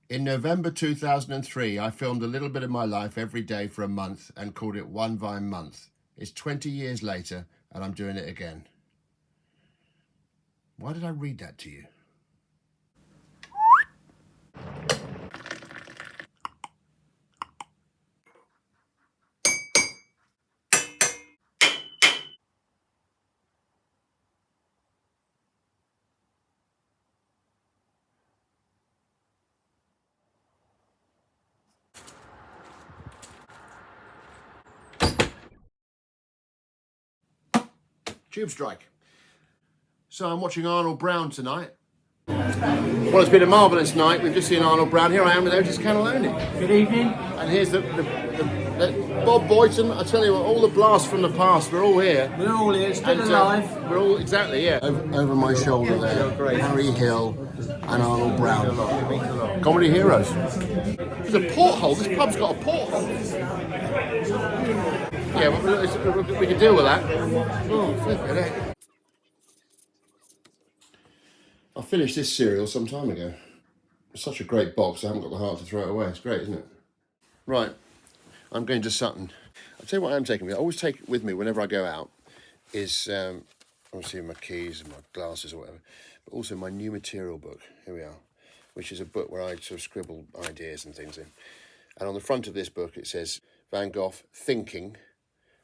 In November 2003, I filmed a little bit of my life every day for a month and called it One Vine Month. It's 20 years later and I'm doing it again. Why did I read that to you? Tube strike. So I'm watching Arnold Brown tonight. Well, it's been a marvellous night. We've just seen Arnold Brown. Here I am with Otis Cannelloni. Good evening. And here's the Bob Boyton. I tell you what, all the blasts from the past, we're all here. We're all here, still alive. We're all, exactly, yeah. Over my shoulder there, Harry Hill and Arnold Brown. Comedy heroes. There's a porthole. This pub's got a porthole. Yeah, we can deal with that. Oh, flip it. I finished this cereal some time ago. It's such a great box, I haven't got the heart to throw it away. It's great, isn't it? Right, I'm going to Sutton. I'll tell you what I'm taking with me. I always take with me whenever I go out is obviously my keys and my glasses or whatever, but also my new material book. Here we are, which is a book where I sort of scribble ideas and things in. And on the front of this book it says Van Gogh Thinking,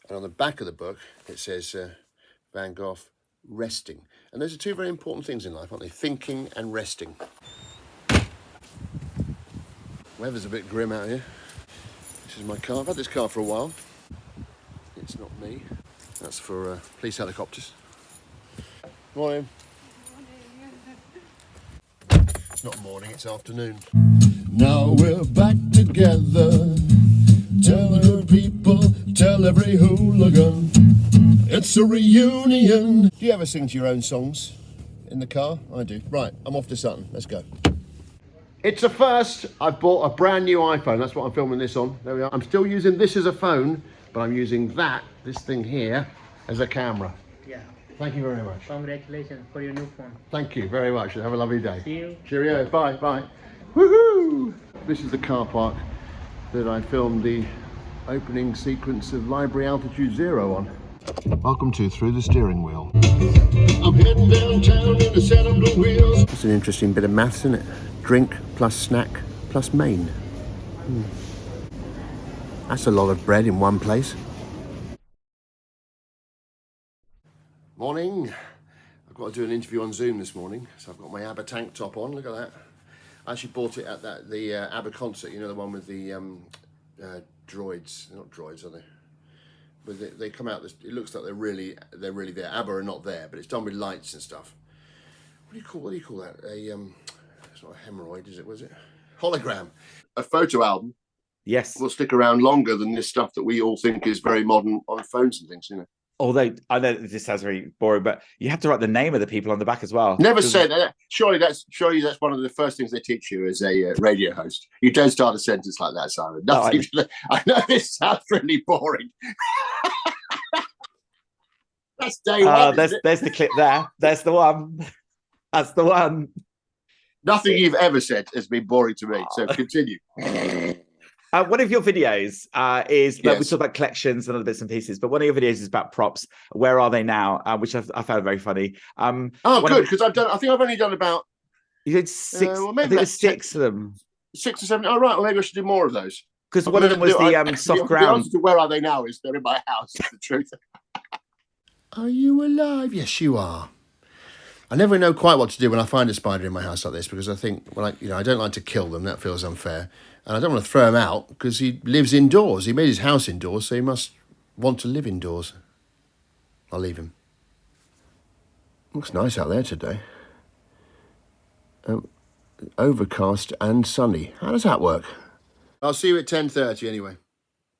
and on the back of the book it says Van Gogh Resting. And those are two very important things in life, aren't they? Thinking and resting. Weather's a bit grim out here. This is my car. I've had this car for a while. It's not me. That's for police helicopters. Morning. It's not morning, it's afternoon. Now we're back together. Tell the good people, tell every hooligan. It's a reunion. Do you ever sing to your own songs in the car? I do. Right, I'm off to Sutton. Let's go. It's a first. I've bought a brand new iPhone. That's what I'm filming this on. There we are. I'm still using this as a phone, but I'm using this thing here, as a camera. Yeah. Thank you very much. Congratulations for your new phone. Thank you very much. Have a lovely day. See you. Cheerio. Bye. Bye. Woohoo! This is the car park that I filmed the opening sequence of Library Altitude Zero on. Welcome to Through the Steering Wheel. I'm heading downtown in a set of blue wheels. That's an interesting bit of maths, isn't it? Drink plus snack plus main. That's a lot of bread in one place. Morning. I've got to do an interview on Zoom this morning, so I've got my ABBA tank top on. Look at that. I actually bought it at the ABBA concert. You know, the one with the droids. They're not droids, are they? But they come out. It looks like they're really there. ABBA are not there, but it's done with lights and stuff. What do you call that? It's not a hemorrhoid, is it? Was it hologram? A photo album. Yes. Will stick around longer than this stuff that we all think is very modern on phones and things. You know. Although I know this sounds very boring, but you have to write the name of the people on the back as well. Never say that. Surely that's one of the first things they teach you as a radio host. You don't start a sentence like that, Simon. Nothing. I know this sounds really boring. That's day one. There's the clip there. There's the one. That's the one. Nothing you've ever said has been boring to me. So continue. One of your videos is, yes. We talk about collections and other bits and pieces, but one of your videos is about props. Where are they now? Which I found very funny. Good, because I think I've only done about... You did six, I think there's 6 of them. 6 or 7, oh right, well maybe I should do more of those. Because one of them was the soft ground. The answer to where are they now is they're in my house, is the truth. Are you alive? Yes, you are. I never know quite what to do when I find a spider in my house like this, because I think, I don't like to kill them. That feels unfair. And I don't want to throw him out because he lives indoors. He made his house indoors, so he must want to live indoors. I'll leave him. Looks nice out there today. Overcast and sunny. How does that work? I'll see you at 10:30 anyway.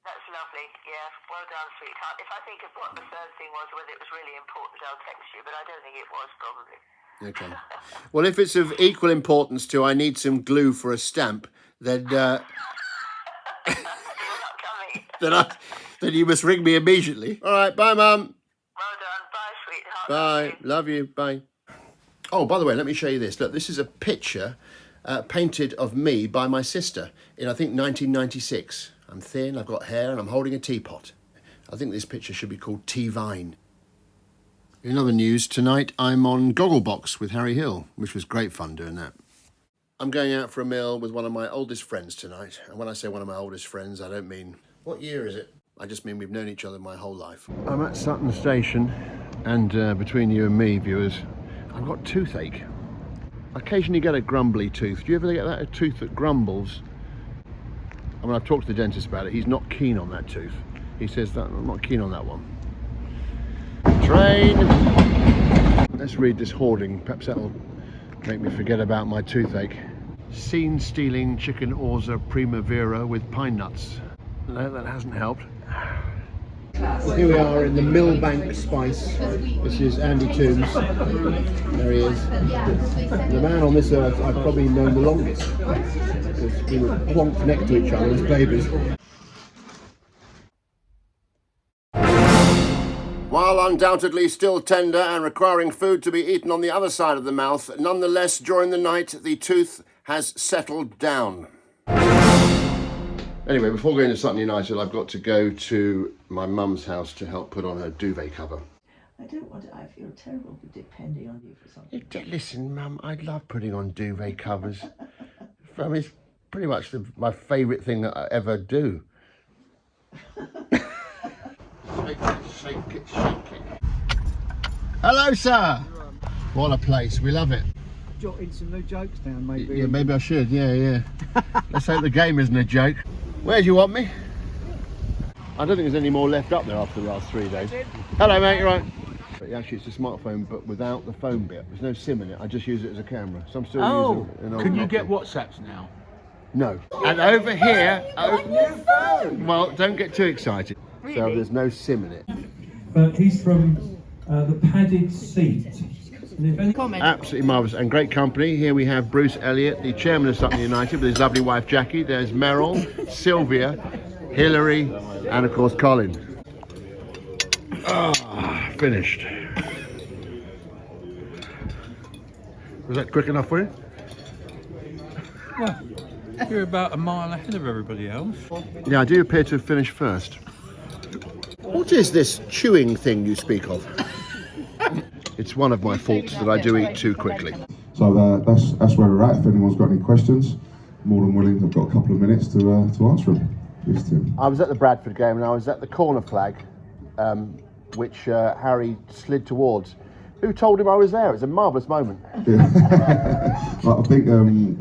That's lovely, yeah. Well done, sweetheart. If I think of what the third thing was, whether it was really important, I'll text you, but I don't think it was, probably. Okay. Well, if it's of equal importance to I need some glue for a stamp, then You're not coming. then you must ring me immediately. All right, bye, Mum. Well done. Bye, sweetheart. Bye. Love you. Bye. Oh, by the way, let me show you this. Look, this is a picture painted of me by my sister in, I think, 1996. I'm thin, I've got hair, and I'm holding a teapot. I think this picture should be called T-Vine. In other news, tonight I'm on Gogglebox with Harry Hill, which was great fun doing that. I'm going out for a meal with one of my oldest friends tonight. And when I say one of my oldest friends, I don't mean, what year is it? I just mean we've known each other my whole life. I'm at Sutton Station, and between you and me, viewers, I've got toothache. I occasionally get a grumbly tooth. Do you ever get that, a tooth that grumbles? I mean, I've talked to the dentist about it. He's not keen on that tooth. He says that I'm not keen on that one. Train! Let's read this hoarding. Perhaps that'll make me forget about my toothache. Scene stealing chicken orza primavera with pine nuts. No, that hasn't helped. Here we are in the Millbank Spice. This is Andy Toombs. There he is. The man on this earth I've probably known the longest, because we were plonked next to each other as babies. While undoubtedly still tender and requiring food to be eaten on the other side of the mouth, nonetheless during the night the tooth has settled down. Anyway, before going to Sutton United, I've got to go to my mum's house to help put on her duvet cover. I feel terrible for depending on you for something. Listen, Mum, I love putting on duvet covers. I mean, it's pretty much my favourite thing that I ever do. Shake it. Hello, sir. What a place. We love it. Jotting some new jokes down, maybe. Yeah, maybe I should. Yeah. Let's hope the game isn't a joke. Where do you want me? I don't think there's any more left up there after the last 3 days. Hello, mate. You right? But actually, it's a smartphone, but without the phone bit. There's no SIM in it. I just use it as a camera. So I'm still using an old Can you Nokia. get WhatsApps now? No. And over here, well, don't get too excited. Really? So there's no SIM in it. But he's from the Padded Seat. Absolutely marvellous and great company. Here we have Bruce Elliott, the chairman of Sutton United, with his lovely wife Jackie. There's Meryl, Sylvia, Hilary, and of course Colin. Finished. Was that quick enough for you? Well, you're about a mile ahead of everybody else. Yeah, I do appear to have finished first. What is this chewing thing you speak of? It's one of my faults that I do eat too quickly. So that's where we're at. If anyone's got any questions, more than willing. I've got a couple of minutes to answer them. Yes, Tim. I was at the Bradford game and I was at the corner flag, which Harry slid towards. Who told him I was there? It was a marvellous moment. Yeah. I think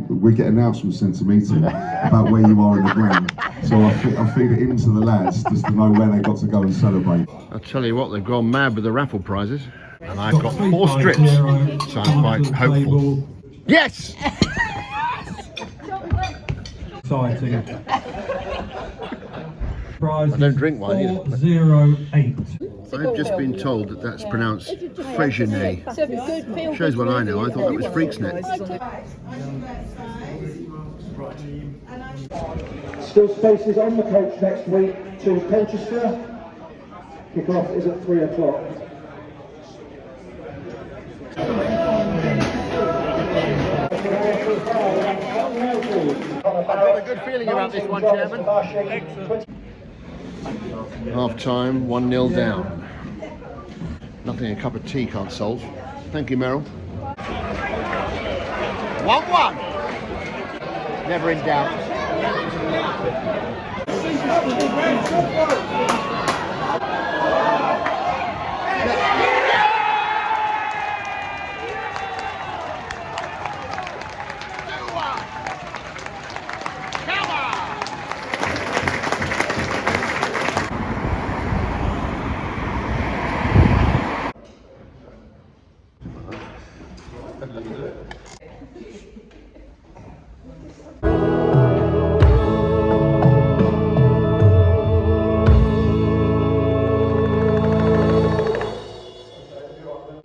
we get announcements sent to me Tim, about where you are in the ground. So I feed it into the lads just to know where they got to go and celebrate. I'll tell you what, they've gone mad with the raffle prizes. And I've got 4 strips, so I'm quite hopeful. Yes! Exciting. Prize I don't drink wine either. 408. I've just been told that that's pronounced Frejene. Shows what I know. I thought that was Freak's Neck. Still spaces on the coach next week to Colchester. Kick-off is at 3 o'clock. I've got a good feeling about this one, Chairman. Half time, 1-0 down. Nothing a cup of tea can't solve. Thank you, Meryl. 1-1. Never in doubt.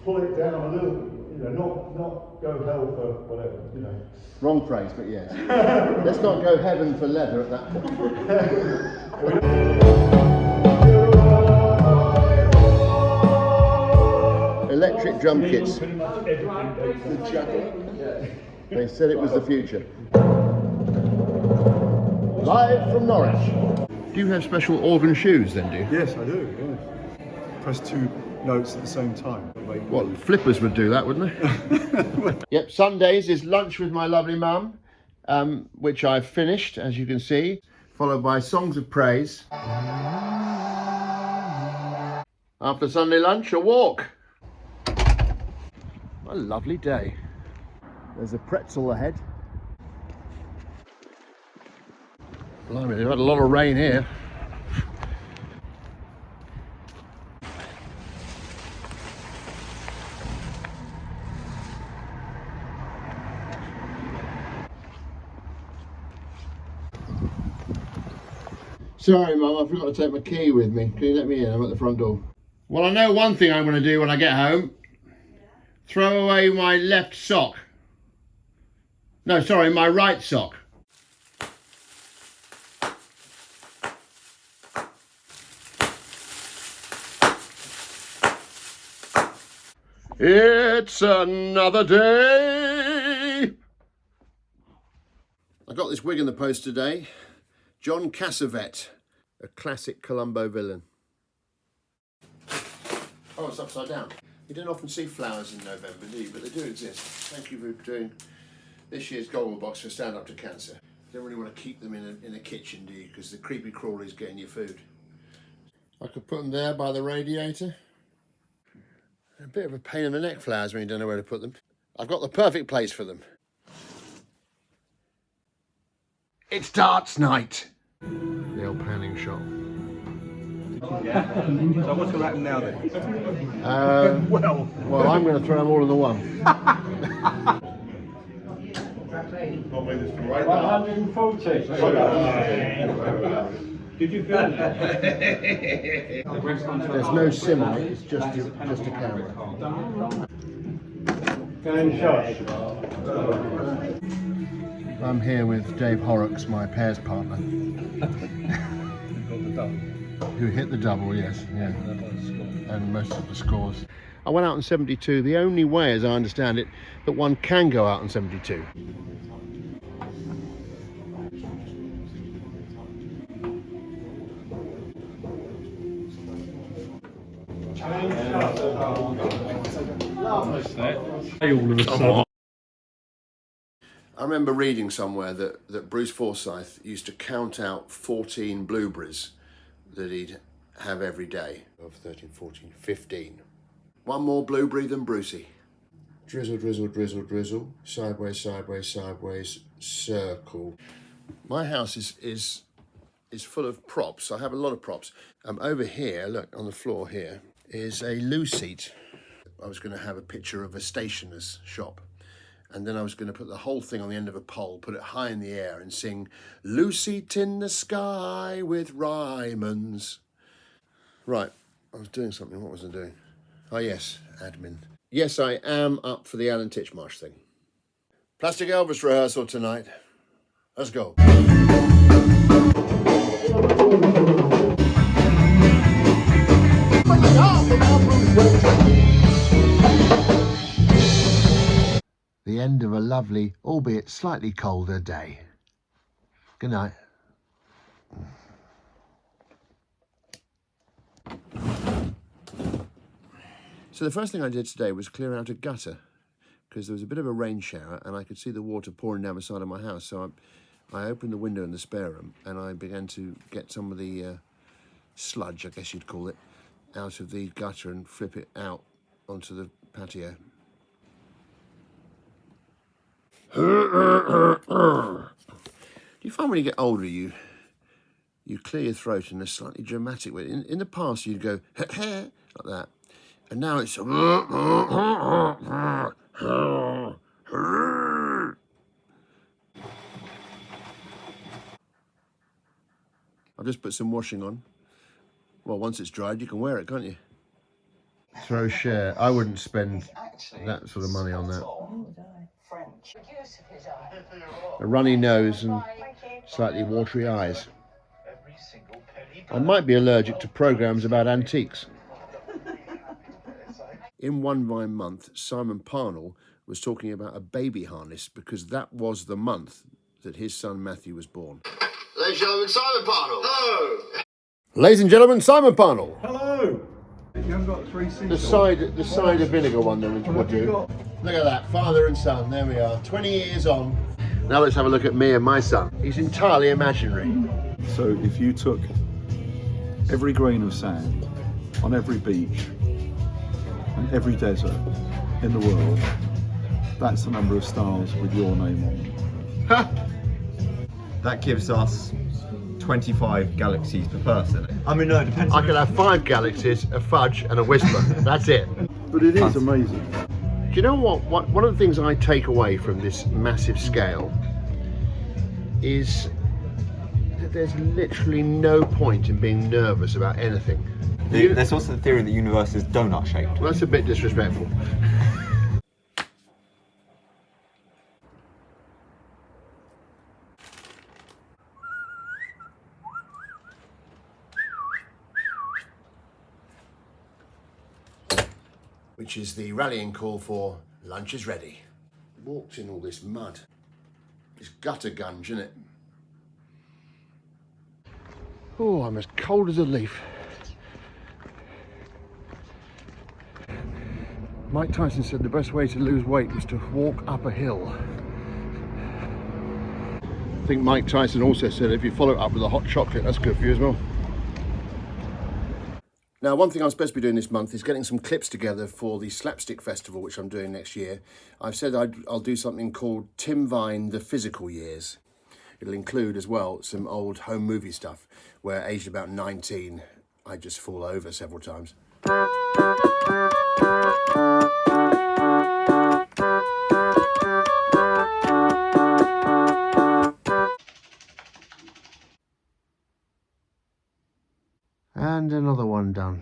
Pull it down a little, not go hell for whatever, Wrong phrase, but yes. Let's not go heaven for leather at that point. Electric drum kits. They said it was the future. Live from Norwich. Do you have special organ shoes then, do you? Yes, I do, yes. Press 2 notes at the same time. Well, flippers would do that, wouldn't they? Yep, Sundays is lunch with my lovely mum, which I've finished, as you can see, followed by songs of praise. After Sunday lunch, a walk. What a lovely day. There's a pretzel ahead. Blimey, they've had a lot of rain here. Sorry, Mum, I forgot to take my key with me. Can you let me in? I'm at the front door. Well, I know one thing I'm going to do when I get home. Throw away my left sock. No, sorry, my right sock. It's another day. I got this wig in the post today. John Cassavet, a classic Columbo villain. Oh, it's upside down. You don't often see flowers in November, do you? But they do exist. Thank you for doing this year's Golden Box for Stand Up to Cancer. You don't really want to keep them in a kitchen, do you? Because the creepy crawler's getting your food. I could put them there by the radiator. A bit of a pain in the neck, flowers, when you don't know where to put them. I've got the perfect place for them. It's darts night. The old panning shop. So what's going to happen now then? Well, I'm going to throw them all in the one. 140. Did you feel that? There's no sim on it, it's just a camera. Going shot. I'm here with Dave Horrocks, my pairs partner. Who hit the double, yes, yeah. And most of the scores. I went out in 72, the only way, as I understand it, that one can go out in 72. I remember reading somewhere that Bruce Forsyth used to count out 14 blueberries that he'd have every day. Of 13, 14, 15. One more blueberry than Brucey. Drizzle, drizzle, drizzle, drizzle. Sideways, sideways, sideways, circle. My house is full of props. I have a lot of props. Over here, look, on the floor here, is a loo seat. I was going to have a picture of a stationer's shop. And then I was going to put the whole thing on the end of a pole, put it high in the air and sing, "Loo seat in the sky with Ryman's." Right, I was doing something. What was I doing? Oh, yes, admin. Yes, I am up for the Alan Titchmarsh thing. Plastic Elvis rehearsal tonight. Let's go. The end of a lovely, albeit slightly colder day. Good night. So the first thing I did today was clear out a gutter because there was a bit of a rain shower and I could see the water pouring down the side of my house. So I opened the window in the spare room and I began to get some of the sludge, I guess you'd call it, out of the gutter and flip it out onto the patio. Do you find when you get older you clear your throat in a slightly dramatic way? In the past you'd go like that, and now it's I've just put some washing on. Well, once it's dried you can wear it, can't you? Throw share. I wouldn't spend that sort of money on that. A runny nose and slightly watery eyes. I might be allergic to programmes about antiques. In One Vine Month, Simon Parnell was talking about a baby harness because that was the month that his son Matthew was born. Ladies and gentlemen, Simon Parnell. Hello. Ladies and gentlemen, Simon Parnell. Hello. You haven't got 3 seats. The cider vinegar one then would do. Look at that, father and son, there we are, 20 years on. Now let's have a look at me and my son. He's entirely imaginary. So if you took every grain of sand on every beach and every desert in the world, that's the number of stars with your name on them. That gives us 25 galaxies per person. I mean, no, it depends. I could have 5 galaxies, a fudge and a whisper. That's it. But it is amazing. Do you know what? One of the things I take away from this massive scale is that there's literally no point in being nervous about anything. There's also the theory that the universe is donut shaped. Well, that's a bit disrespectful. Which is the rallying call for lunch is ready. Walked in all this mud. It's gutter gunge, isn't it? Oh, I'm as cold as a leaf. Mike Tyson said the best way to lose weight was to walk up a hill. I think Mike Tyson also said if you follow it up with a hot chocolate, that's good for you as well. Now, one thing I'm supposed to be doing this month is getting some clips together for the Slapstick Festival, which I'm doing next year. I've said I'll do something called Tim Vine The Physical Years. It'll include as well some old home movie stuff where, aged about 19, I just fall over several times. And another one done.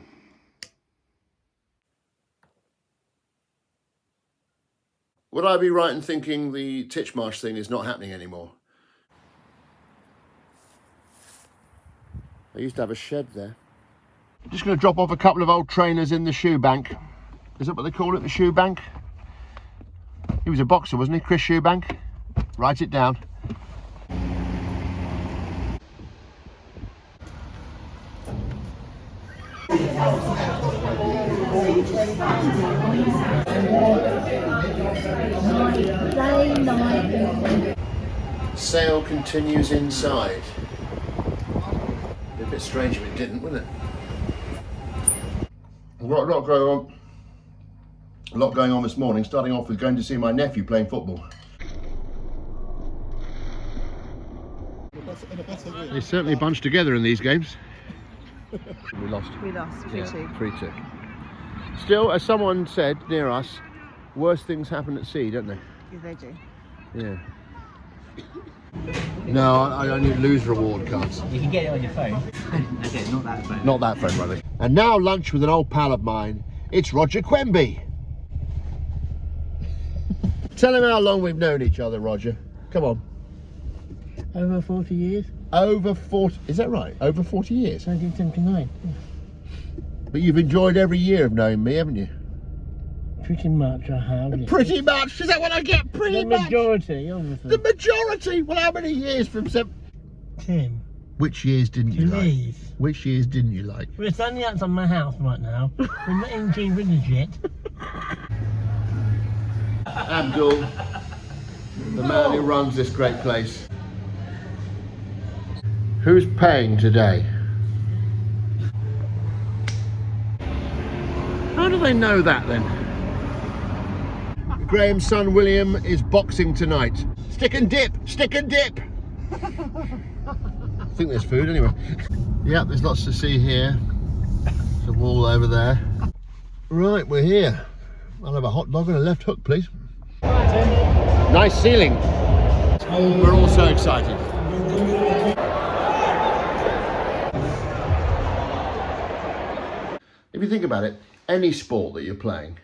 Would I be right in thinking the Titchmarsh thing is not happening anymore? I used to have a shed there. I'm just going to drop off a couple of old trainers in the shoe bank. Is that what they call it, the shoe bank? He was a boxer, wasn't he? Chris Shoebank? Write it down. Sale continues inside. Be a bit strange if it didn't, wouldn't it? A lot going on this morning, starting off with going to see my nephew playing football. They certainly bunch together in these games. We lost. We lost 3-2. 3-2. Still, as someone said near us, worse things happen at sea, don't they? Yeah, they do. Yeah. No, I only lose reward cards. You can get it on your phone. Okay, not that phone. Not that phone, brother. And now lunch with an old pal of mine. It's Roger Quemby. Tell him how long we've known each other, Roger. Come on. Over 40 years? Over 40, is that right? Over 40 years? 1979. But you've enjoyed every year of knowing me, haven't you? Pretty much I have. Yeah. Pretty much? Is that what I get? Pretty much? The majority, obviously. The majority? Well, how many years from 10. Which years didn't you Please. like? Which years didn't you like? We're standing outside my house right now. We're not in G Village yet. Abdul, the man who runs this great place. Who's paying today? How do they know that then? Graham's son William is boxing tonight. Stick and dip, stick and dip. I think there's food anyway. Yeah, there's lots to see here. There's a wall over there. Right, we're here. I'll have a hot dog and a left hook, please. Nice ceiling. We're all so excited. If you think about it, any sport that you're playing,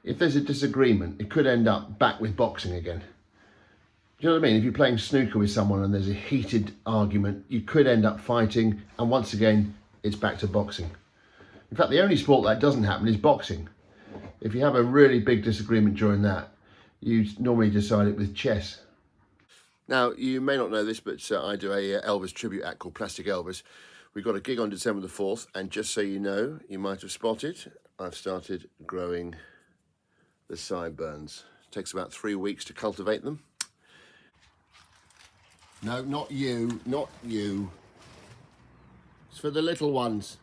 if there's a disagreement, it could end up back with boxing again. Do you know what I mean? If you're playing snooker with someone and there's a heated argument, you could end up fighting, and once again, it's back to boxing. In fact, the only sport that doesn't happen is boxing. If you have a really big disagreement during that, You normally decide it with chess. Now, you may not know this, but I do a Elvis tribute act called Plastic Elvis. We've got a gig on December the 4th, and just so you know, you might have spotted, I've started growing the sideburns. It takes about 3 weeks to cultivate them. No, not you, not you. It's for the little ones.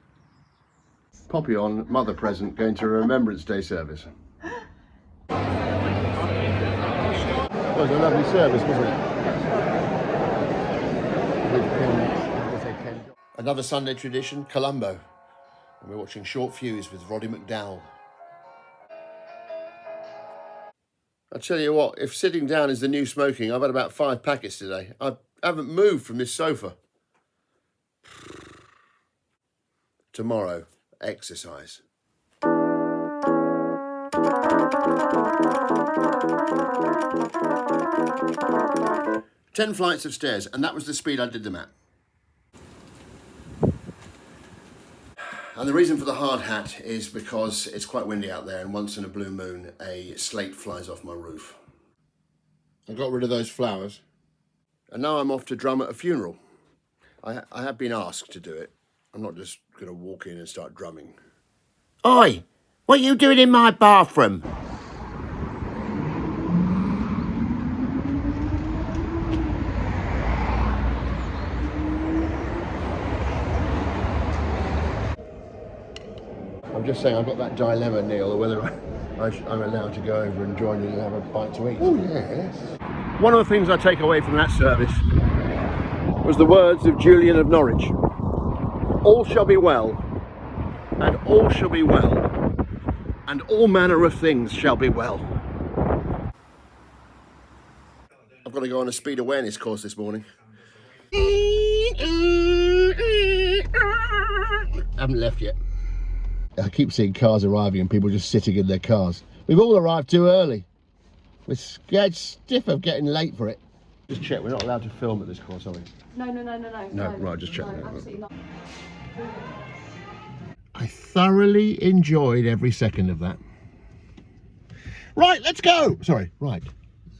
Poppy on, mother present, going to a Remembrance Day service. It was a lovely service, wasn't it? Another Sunday tradition, Columbo. And we're watching Short Fuse with Roddy McDowell. I tell you what, if sitting down is the new smoking, I've had about 5 packets today. I haven't moved from this sofa. Tomorrow, exercise. 10 flights of stairs, and that was the speed I did them at. And the reason for the hard hat is because it's quite windy out there, and once in a blue moon, a slate flies off my roof. I got rid of those flowers, and now I'm off to drum at a funeral. I have been asked to do it. I'm not just going to walk in and start drumming. Oi! What are you doing in my bathroom? I'm just saying I've got that dilemma, Neil, whether I'm allowed to go over and join you and have a bite to eat. Oh, yes. One of the things I take away from that service was the words of Julian of Norwich. All shall be well, and all shall be well, and all manner of things shall be well. I've got to go on a speed awareness course this morning. Haven't left yet. I keep seeing cars arriving and people just sitting in their cars. We've all arrived too early. We're scared stiff of getting late for it. Just check, we're not allowed to film at this course, are we? No. No, right, just check. No, that. absolutely not. I thoroughly enjoyed every second of that. Right, let's go! Sorry, right,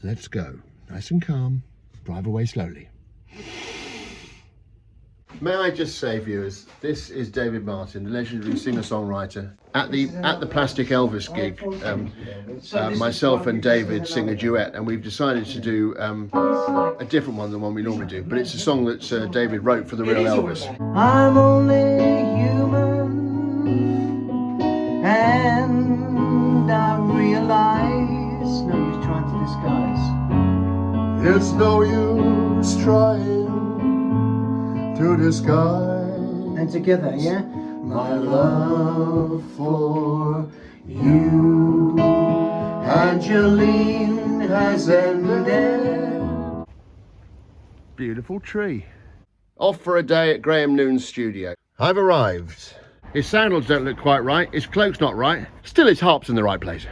let's go. Nice and calm, drive away slowly. May I just say, viewers, this is David Martin, the legendary singer-songwriter. At the Plastic Elvis gig, myself and David sing a duet, and we've decided to do a different one than one we normally do. But it's a song that David wrote for the real Elvis. I'm only human, and I realize no use trying to disguise. It's no use trying to disguise. And together, yeah? My love for you. Angeline has ended. Beautiful tree. Off for a day at Graham Noon's studio. I've arrived. His sandals don't look quite right, his cloak's not right. Still, his harp's in the right place.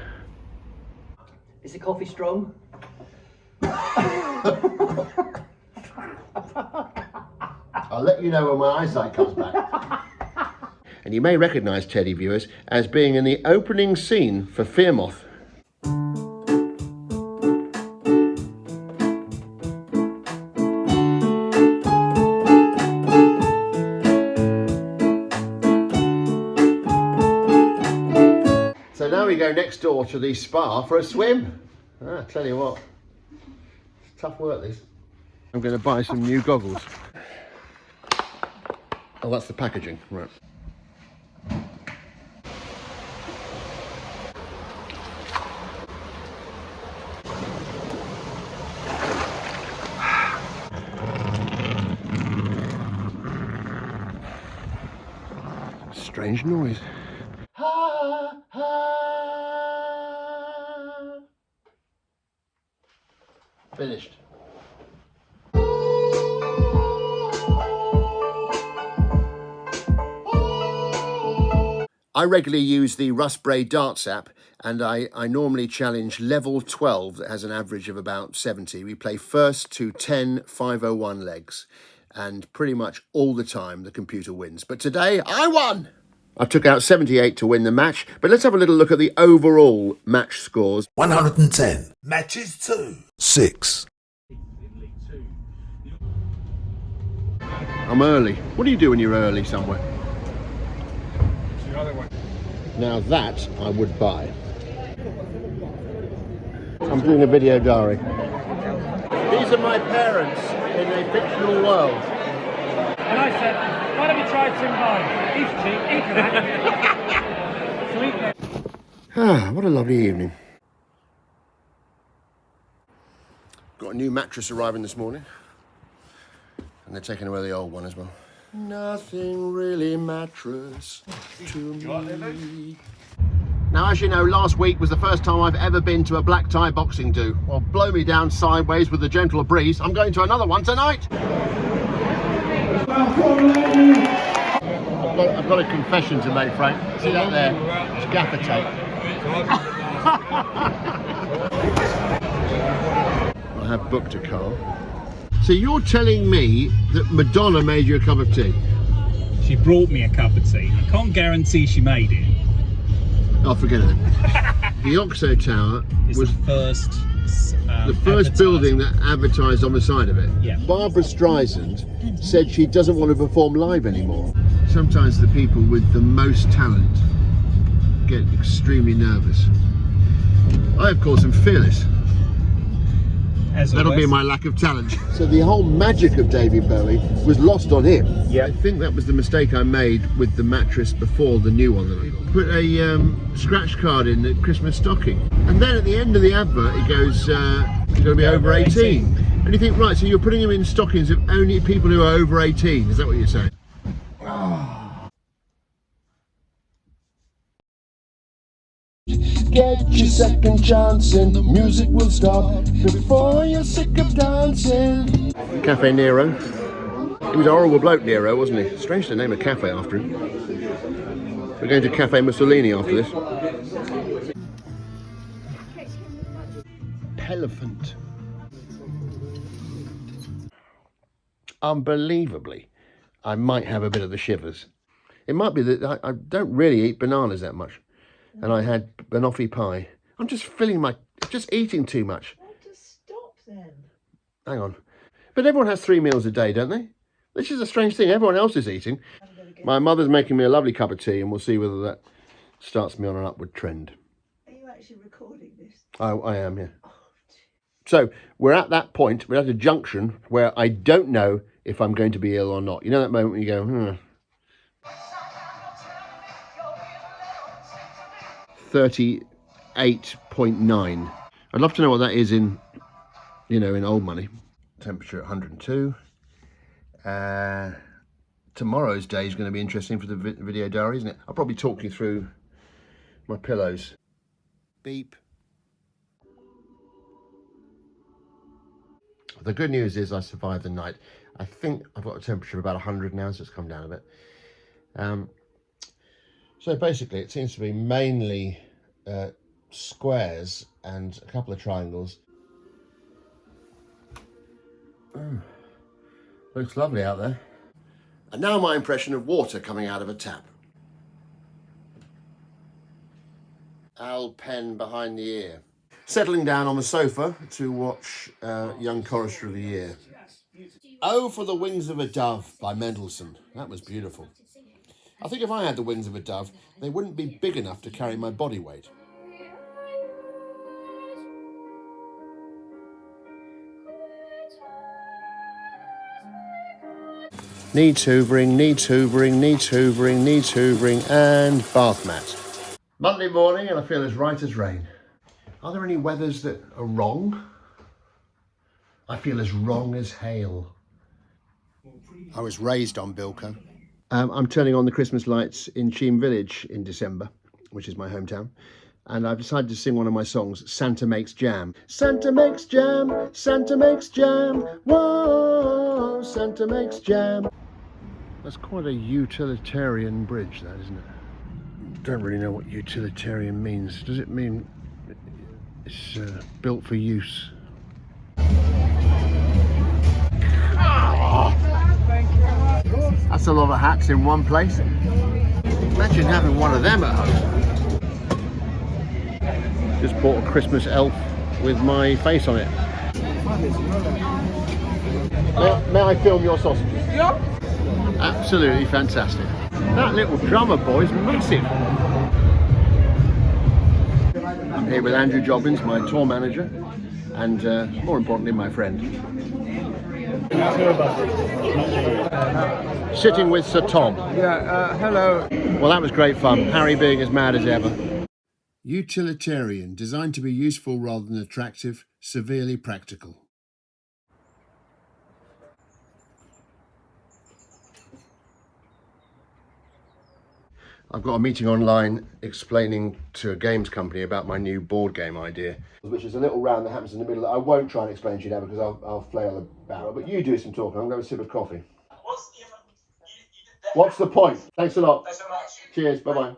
Is the coffee strong? I'll let you know when my eyesight comes back. And you may recognise Teddy, viewers, as being in the opening scene for Fearmoth. So now we go next door to the spa for a swim. I tell you what, it's tough work this. I'm going to buy some new goggles. Oh, that's the packaging, right. Strange noise. Finished. I regularly use the Raspberry Darts app, and I normally challenge level 12 that has an average of about 70. We play first to 10 501 legs, and pretty much all the time the computer wins. But today I won! I took out 78 to win the match, but let's have a little look at the overall match scores. 110. Matches 2. 6. I'm early. What do you do when you're early somewhere? Now that I would buy. I'm doing a video diary. These are my parents in a fictional world. And I said, why don't we try Tim Vine? He's cheap, he can act. Ah, what a lovely evening. Got a new mattress arriving this morning. And they're taking away the old one as well. Nothing really mattress to me. Now, as you know, last week was the first time I've ever been to a black tie boxing do. Well, blow me down sideways with a gentle breeze. I'm going to another one tonight. I've got a confession to make, Frank. See that there? It's gaffer tape. I have booked a car. So you're telling me that Madonna made you a cup of tea? She brought me a cup of tea. I can't guarantee she made it. Oh, forget it. The Oxo Tower was the first building that advertised on the side of it. Yeah. Barbara Streisand said she doesn't want to perform live anymore. Sometimes the people with the most talent get extremely nervous. I, of course, am fearless. That'll be my lack of talent. So the whole magic of David Bowie was lost on him. Yeah. I think that was the mistake I made with the mattress before the new one that I got. Put a scratch card in the Christmas stocking. And then at the end of the advert it goes, you're going to be over 18. And you think, right, so you're putting them in stockings of only people who are over 18. Is that what you're saying? Get your second chance and the music will stop before you're sick of dancing. Cafe Nero. He was a horrible bloke, Nero, wasn't he? Strange to name a cafe after him. We're going to Cafe Mussolini after this. Elephant. Unbelievably, I might have a bit of the shivers. It might be that I don't really eat bananas that much. And I had banoffee pie. I'm just just eating too much. Well, just stop then. Hang on. But everyone has 3 meals a day, don't they? This is a strange thing. Everyone else is eating. My mother's making me a lovely cup of tea, and we'll see whether that starts me on an upward trend. Are you actually recording this? I am, yeah. So we're at that point. We're at a junction where I don't know if I'm going to be ill or not. You know that moment when you go, 38.9. I'd love to know what that is in, in old money. Temperature at 102. Tomorrow's day is going to be interesting for the video diary, isn't it? I'll probably talk you through my pillows. Beep. The good news is I survived the night. I think I've got a temperature of about 100 now, so it's come down a bit. So basically, it seems to be mainly squares and a couple of triangles. Looks lovely out there. And now my impression of water coming out of a tap. Al Penn behind the ear. Settling down on the sofa to watch Young Chorister of the Year. Oh, for the Wings of a Dove by Mendelssohn. That was beautiful. I think if I had the wings of a dove, they wouldn't be big enough to carry my body weight. Needs hoovering, needs hoovering, needs hoovering, needs hoovering, and bath mat. Monday morning and I feel as right as rain. Are there any weathers that are wrong? I feel as wrong as hail. I was raised on Bilko. I'm turning on the Christmas lights in Cheam Village in December, which is my hometown. And I've decided to sing one of my songs, Santa Makes Jam. Santa makes jam, Santa makes jam, whoa, Santa makes jam. That's quite a utilitarian bridge, that, isn't it? Don't really know what utilitarian means. Does it mean it's built for use? That's a lot of hats in one place. Imagine having one of them at home. Just bought a Christmas elf with my face on it. May I film your sausages? Yep. Absolutely fantastic. That little drummer boy is massive. I'm here with Andrew Jobbins, my tour manager, and more importantly, my friend. Sitting with Sir Tom. Yeah, hello. Well, that was great fun. Harry being as mad as ever. Utilitarian, designed to be useful rather than attractive, severely practical. I've got a meeting online explaining to a games company about my new board game idea, which is a little round that happens in the middle that I won't try and explain to you now because I'll flail about it. But you do some talking. I'm going to have a sip of coffee. What's the point? Thanks a lot. Thanks so much. Cheers. Bye-bye.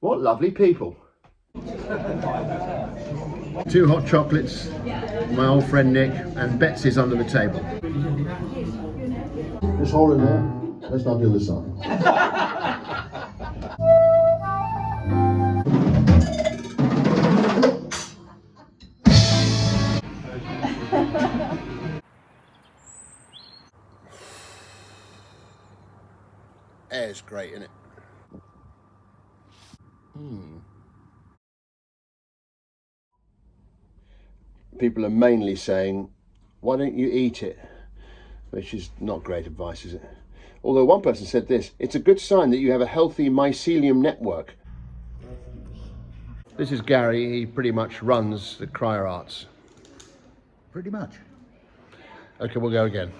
What lovely people. 2 hot chocolates, my old friend Nick, and Betsy's under the table. Just hold in there. Let's not do this side. Air's great, isn't it? People are mainly saying, why don't you eat it? Which is not great advice, is it? Although one person said this, it's a good sign that you have a healthy mycelium network. This is Gary, he pretty much runs the Cryer Arts. Pretty much. Okay, we'll go again.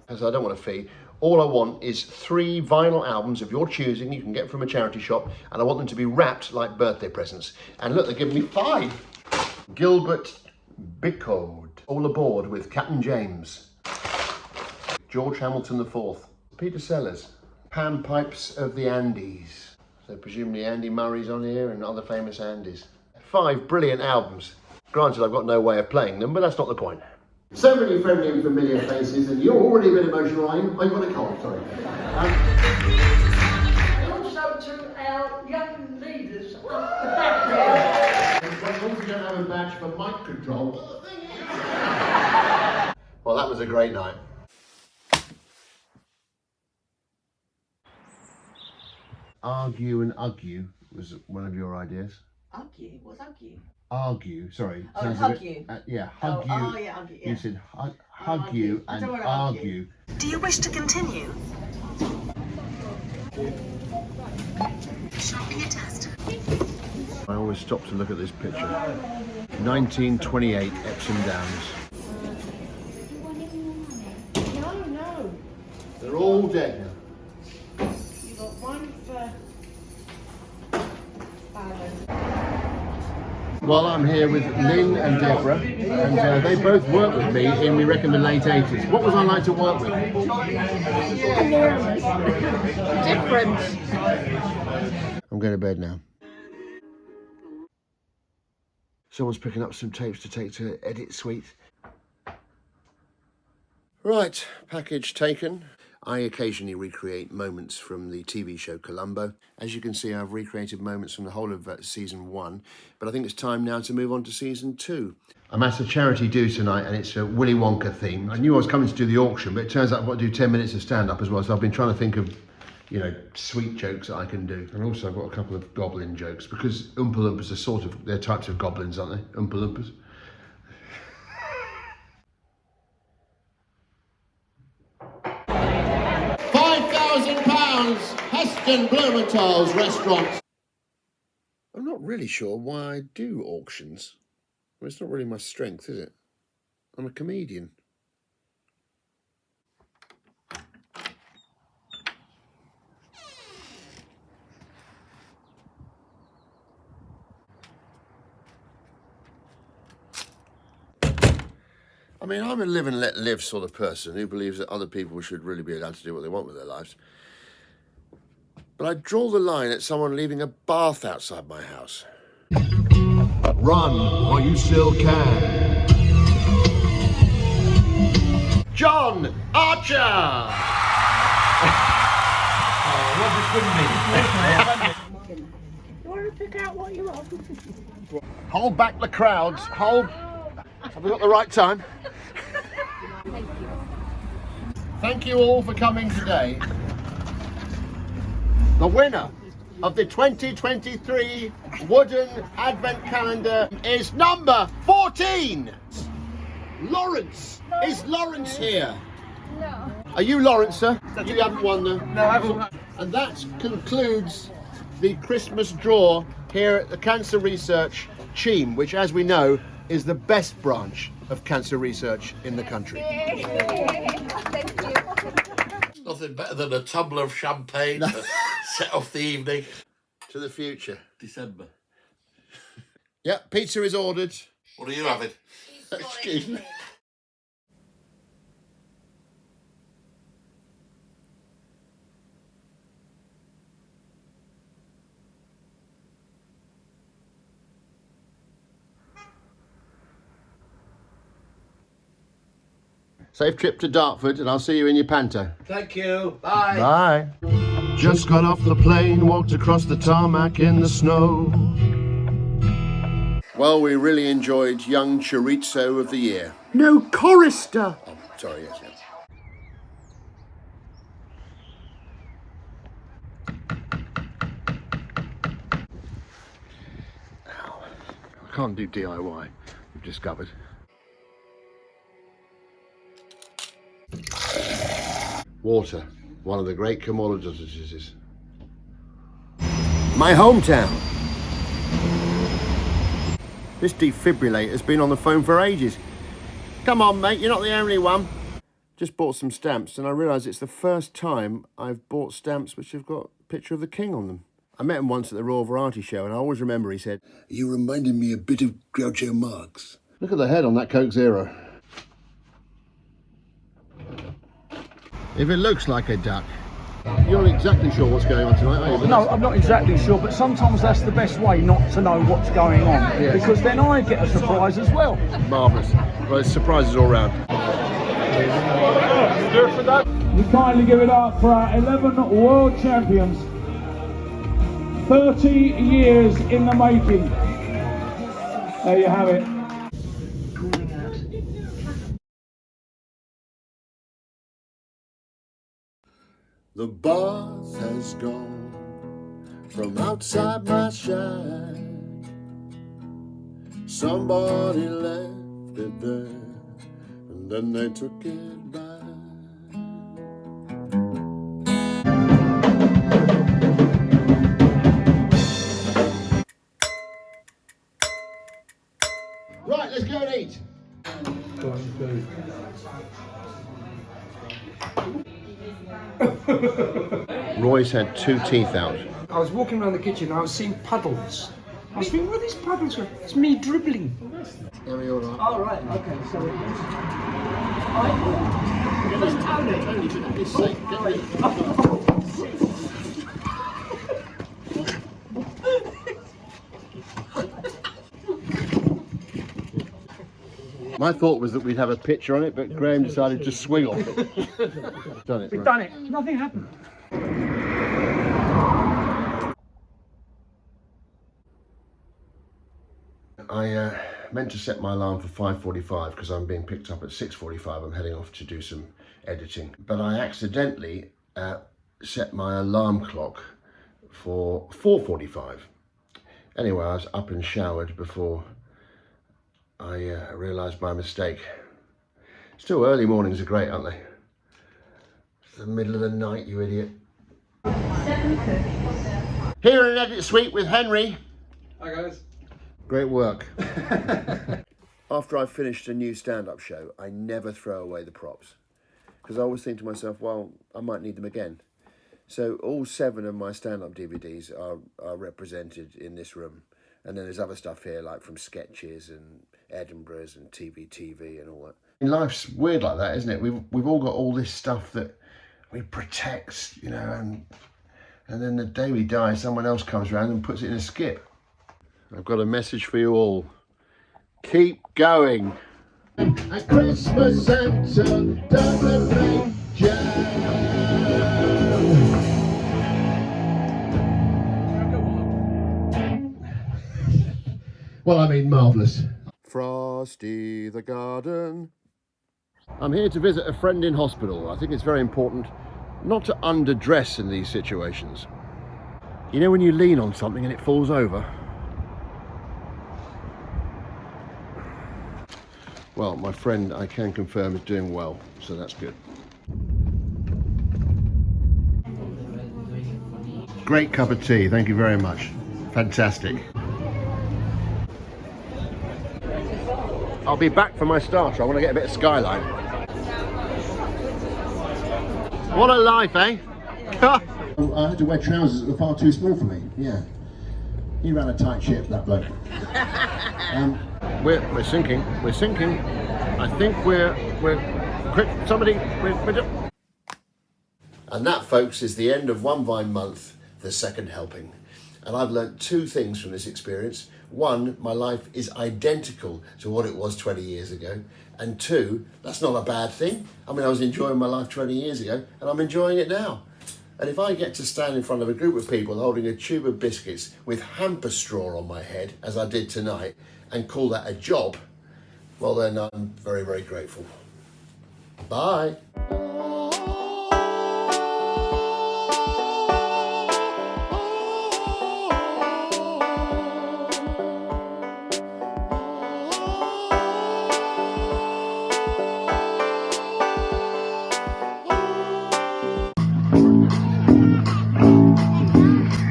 As I don't want a fee, all I want is 3 vinyl albums of your choosing you can get from a charity shop, and I want them to be wrapped like birthday presents. And look, they're giving me 5. Gilbert Bickode, All Aboard with Captain James. George Hamilton IV. Peter Sellers, Pan Pipes of the Andes. So presumably Andy Murray's on here and other famous Andys. 5 brilliant albums. Granted, I've got no way of playing them, but that's not the point. So many friendly and familiar faces, and you're already a bit emotional, are you? Oh, you've got a cold, sorry. Also to our young leaders up the back there. As long as you don't have a badge for mic control. Well, that was a great night. Argue and Uggue was one of your ideas. Uggue? What's Uggue? Argue, sorry. Oh, hug you. Yeah, hug you. Oh, yeah, hug you. Yeah. You said hug you I and don't wanna argue. Do you wish to continue? Shopping a test. I always stop to look at this picture. 1928 Epsom Downs. No. They're all dead now. You got one for Well, I'm here with Lynn and Deborah, and they both worked with me in, we reckon, the late 80s. What was I like to work with? different. I'm going to bed now. Someone's picking up some tapes to take to Edit Suite. Right, package taken. I occasionally recreate moments from the TV show Columbo. As you can see, I've recreated moments from the whole of season 1, but I think it's time now to move on to season 2. I'm at a charity do tonight, and it's a Willy Wonka theme. I knew I was coming to do the auction, but it turns out I've got to do 10 minutes of stand-up as well, so I've been trying to think of, you know, sweet jokes that I can do. And also I've got a couple of goblin jokes, because Oompa Loompas are sort of, they're types of goblins, aren't they? Oompa Loompas. £5,000, Heston Blumenthal's restaurant. I'm not really sure why I do auctions. Well, it's not really my strength, is it? I'm a comedian. I mean, I'm a live and let live sort of person who believes that other people should really be allowed to do what they want with their lives. But I draw the line at someone leaving a bath outside my house. Run while you still can. John Archer! What You want to pick out what you want? Hold back the crowds. Hold. Have we got the right time? Thank you all for coming today. The winner of the 2023 wooden advent calendar is number 14. Lawrence. Is Lawrence here? No. Are you Lawrence, sir? You haven't won though. No, I haven't. And that concludes the Christmas draw here at the Cancer Research team, which, as we know, is the best branch of cancer research in the country. Thank you. Nothing better than a tumbler of champagne to set off the evening. To the future. December. Yeah, pizza is ordered. What are you having? Excuse me. Safe trip to Dartford, and I'll see you in your panto. Thank you. Bye. Bye. Just got off the plane, walked across the tarmac in the snow. Well, we really enjoyed Young Chorizo of the Year. No, chorister. Oh, sorry, yes. Ow. I can't do DIY, we've discovered. Water, one of the great commodities. My hometown. This defibrillator's been on the phone for ages. Come on, mate, you're not the only one. Just bought some stamps and I realise it's the first time I've bought stamps which have got a picture of the King on them. I met him once at the Royal Variety Show and I always remember he said, "You reminded me a bit of Groucho Marx." Look at the head on that Coke Zero. If it looks like a duck, you're not exactly sure what's going on tonight, are you? No, I'm not exactly sure, but sometimes that's the best way not to know what's going on, yes. Because then I get a surprise as well. Marvellous. Well, it's surprises all round. We kindly give it up for our 11 world champions. 30 years in the making. There you have it. The bath has gone from outside my shack. Somebody left it there, and then they took it back. Right, let's go and eat. Roy's had 2 teeth out. I was walking around the kitchen and I was seeing puddles. I was thinking, what are these puddles? It's me dribbling. Are we all right? Oh, right, okay, so... Tony, for goodness sake, get rid My thought was that we'd have a picture on it, but Graham decided to swing off it. Done it. We've done it. Nothing happened. I meant to set my alarm for 5:45 because I'm being picked up at 6:45. I'm heading off to do some editing. But I accidentally set my alarm clock for 4:45. Anyway, I was up and showered before I realised my mistake. Still, early mornings are great, aren't they? It's the middle of the night, you idiot. Here in an edit suite with Henry. Hi guys. Great work. After I've finished a new stand-up show, I never throw away the props. Because I always think to myself, well, I might need them again. So all 7 of my stand-up DVDs are represented in this room. And then there's other stuff here, like from sketches and Edinburgh's and TV and all that. Life's weird like that, isn't it? We've all got all this stuff that we protect, you know, and then the day we die, someone else comes around and puts it in a skip. I've got a message for you all. Keep going. At Christmas Santa doesn't make jam. Well, I mean, marvellous. Frosty the Garden. I'm here to visit a friend in hospital. I think it's very important not to underdress in these situations. You know when you lean on something and it falls over? Well, my friend, I can confirm, is doing well, so that's good. Great cup of tea, thank you very much. Fantastic. I'll be back for my starter. I want to get a bit of skyline. What a life, eh? I had to wear trousers that were far too small for me, yeah. He ran a tight ship, that bloke. We're sinking. We're sinking. I think we're quick. Somebody. And that, folks, is the end of One Vine Month, the second helping. And I've learnt two things from this experience. One, my life is identical to what it was 20 years ago. And two, that's not a bad thing. I mean, I was enjoying my life 20 years ago, and I'm enjoying it now. And if I get to stand in front of a group of people holding a tube of biscuits with hamper straw on my head, as I did tonight, and call that a job, well then I'm very, very grateful. Bye.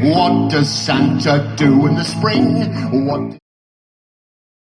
What does Santa do in the spring? What